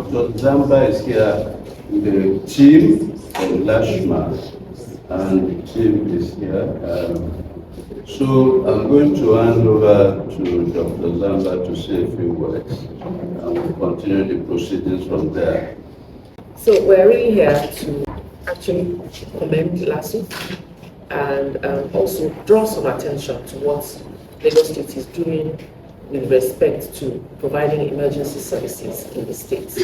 Dr. Zamba is here, the team of LASHMA, and the team is here. So I'm going to hand over to Dr. Zamba to say a few words, and we'll continue the proceedings from there. So we're really here to actually commend LASUTH and also draw some attention to what Lagos State is doing with respect to providing emergency services in the state.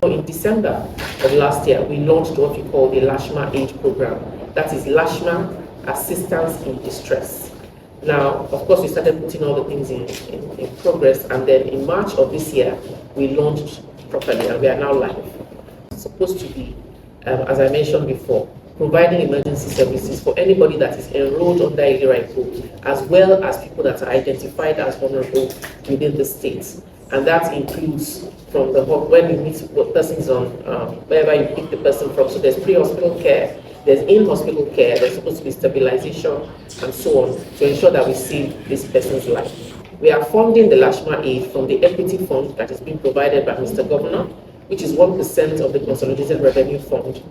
In December of last year, we launched what we call the LASHMA-AID program. That is LASHMA Assistance in Distress. Now, of course, we started putting all the things in progress, and then in March of this year, we launched properly, and we are now live. It's supposed to be, as I mentioned before, providing emergency services for anybody that is enrolled under a LASHMA code, as well as people that are identified as vulnerable within the state. And that includes from the when you meet persons on wherever you pick the person from. So there's pre-hospital care, there's in-hospital care, there's supposed to be stabilization, and so on, to ensure that we save this person's life. We are funding the LASHMA-AID from the equity fund that is being provided by Mr. Governor, which is 1% of the Consolidated Revenue Fund,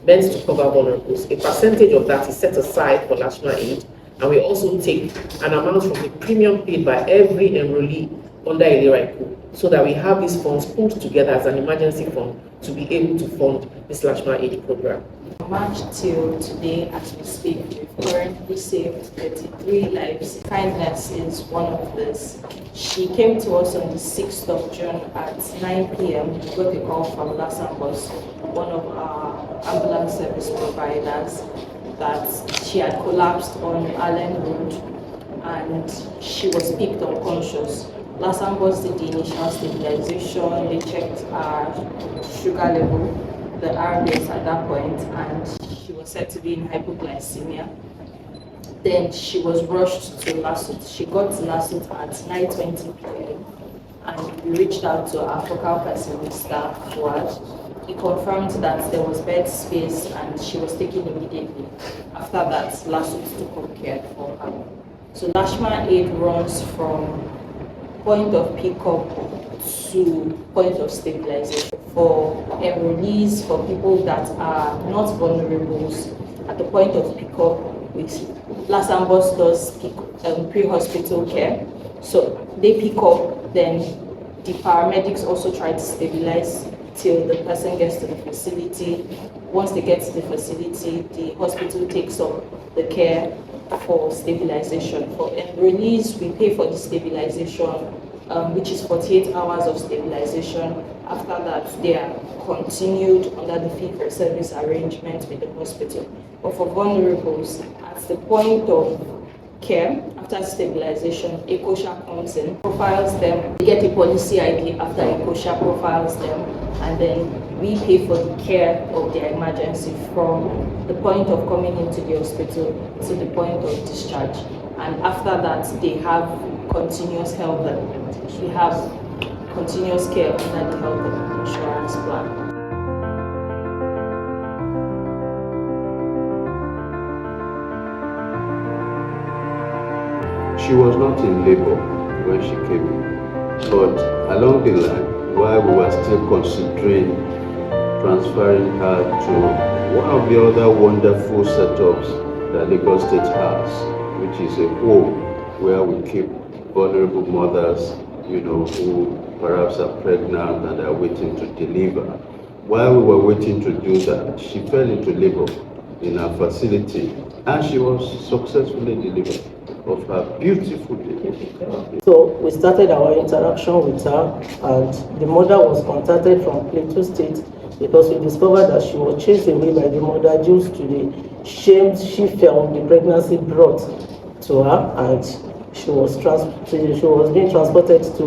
meant to cover vulnerables. A percentage of that is set aside for LASHMA-AID, and we also take an amount from the premium paid by every enrollee under a LASHMA code, so that we have these funds pulled together as an emergency fund to be able to fund this LASHMA-AID program. March till today, as we speak, we've currently saved 33 lives. Kindness is one of this. She came to us on the 6th of June at 9 p.m. We got a call from LASHMA, one of our ambulance service providers, that she had collapsed on Allen Road and she was picked unconscious. LASHMA did the initial stabilization, they checked her sugar level, the RBS at that point, and she was said to be in hypoglycemia. Then she was rushed to LASUTH. She got to LASUTH at 9:20 p.m. and we reached out to our focal person staff, Fuad. He confirmed that there was bed space and she was taken immediately. After that, LASUTH took up care for her. So LASHMA-AID runs from point of pickup to point of stabilization for enrollees, for people that are not vulnerables. At the point of pickup, LASHMA does pre-hospital care. So they pick up, then the paramedics also try to stabilize till the person gets to the facility. Once they get to the facility, the hospital takes up the care for stabilization. For enrollees, we pay for the stabilization, which is 48 hours of stabilization. After that, they are continued under the fee-for-service arrangement with the hospital. But for vulnerables, at the point of care, after stabilization, ECOSHA comes in, profiles them, they get a policy ID after ECOSHA profiles them, and then we pay for the care of their emergency from the point of coming into the hospital to the point of discharge. And after that, they have continuous health. We have continuous care under the health insurance plan. She was not in labor when she came in, but along the line, while we were still considering transferring her to one of the other wonderful setups that Lagos State has, which is a home where we keep vulnerable mothers, who perhaps are pregnant and are waiting to deliver. While we were waiting to do that, she fell into labor in our facility, and she was successfully delivered of her beautiful baby. So we started our interaction with her, and the mother was contacted from Plateau State because we discovered that she was chased away by the mother due to the shame she felt the pregnancy brought to her, and she was being transported to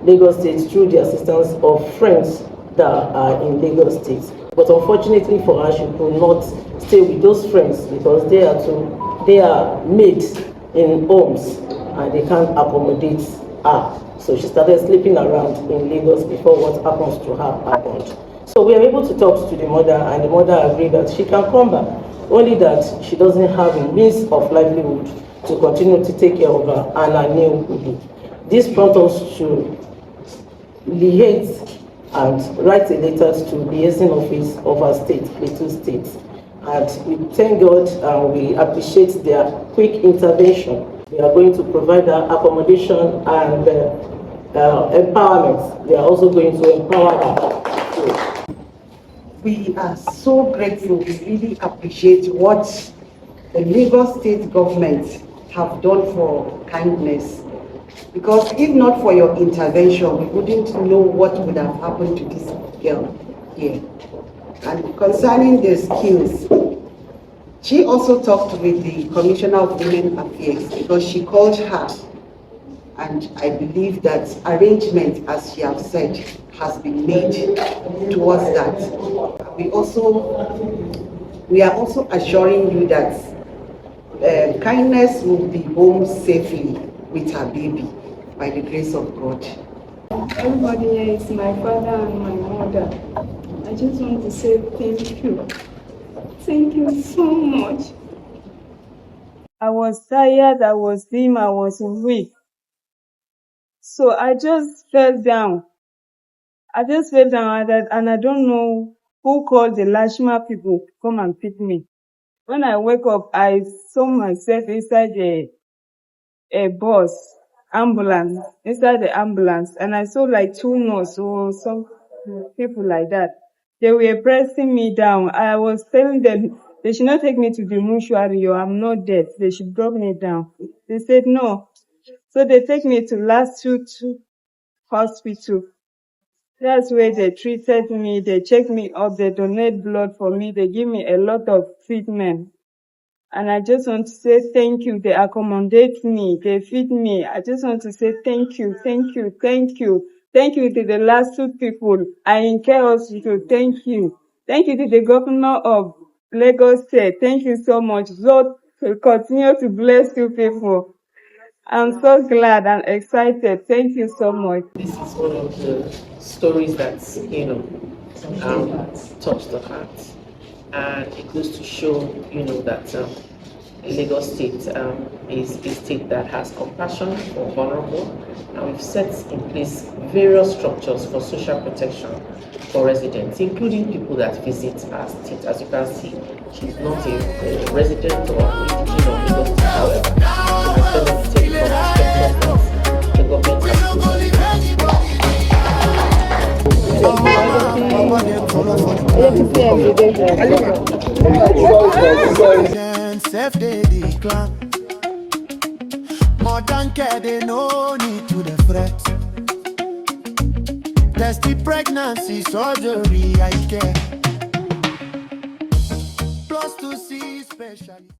Lagos State through the assistance of friends that are in Lagos State. But unfortunately for her, she could not stay with those friends because they are mates in homes and they can't accommodate her. So she started sleeping around in Lagos before what happens to her happened. So we were able to talk to the mother, and the mother agreed that she can come back, only that she doesn't have a means of livelihood to continue to take care of her and her new baby. This prompted us to liaise and write a letter to the liaison office of our state, Plateau State. And we thank God and we appreciate their quick intervention. They are going to provide her accommodation and empowerment. They are also going to empower her. We are so grateful. We really appreciate what the Lagos State Government have done for kindness. Because if not for your intervention, we wouldn't know what would have happened to this girl here. And concerning the skills, she also talked with the Commissioner of Women Affairs because she called her, and I believe that arrangement, as she has said, has been made towards that. We are also assuring you that kindness will be home safely with her baby by the grace of God. Everybody here is my father and my mother. I just want to say thank you. Thank you so much. I was tired, I was dim, I was weak. So I just fell down. And I don't know who called the LASHMA people to come and pick me. When I wake up, I saw myself inside a bus, ambulance, inside the ambulance, and I saw like 2 nurses or some people like that. They were pressing me down. I was telling them they should not take me to the mortuary or I'm not dead. They should drop me down. They said no. So they take me to LASUTH hospital. That's where they treated me. They checked me up. They donate blood for me. They give me a lot of treatment. And I just want to say thank you. They accommodate me. They feed me. I just want to say thank you, thank you, thank you. Thank you to the LASUTH people. I incur hospital. Thank you. Thank you to the governor of Lagos State. Thank you so much. Lord, continue to bless you people. I'm so glad and excited. Thank you so much. This is one of the stories that, touched the heart. And it goes to show, that Lagos State is a state that has compassion for vulnerable, and we've set in place various structures for social protection for residents, including people that visit our state. As you can see, she's not a resident or indigenous of Lagos State, however, she has benefited from the structures that the government has provided. Modern care, they no need to the fret. Testy pregnancy, surgery, I care. Plus to see specialist.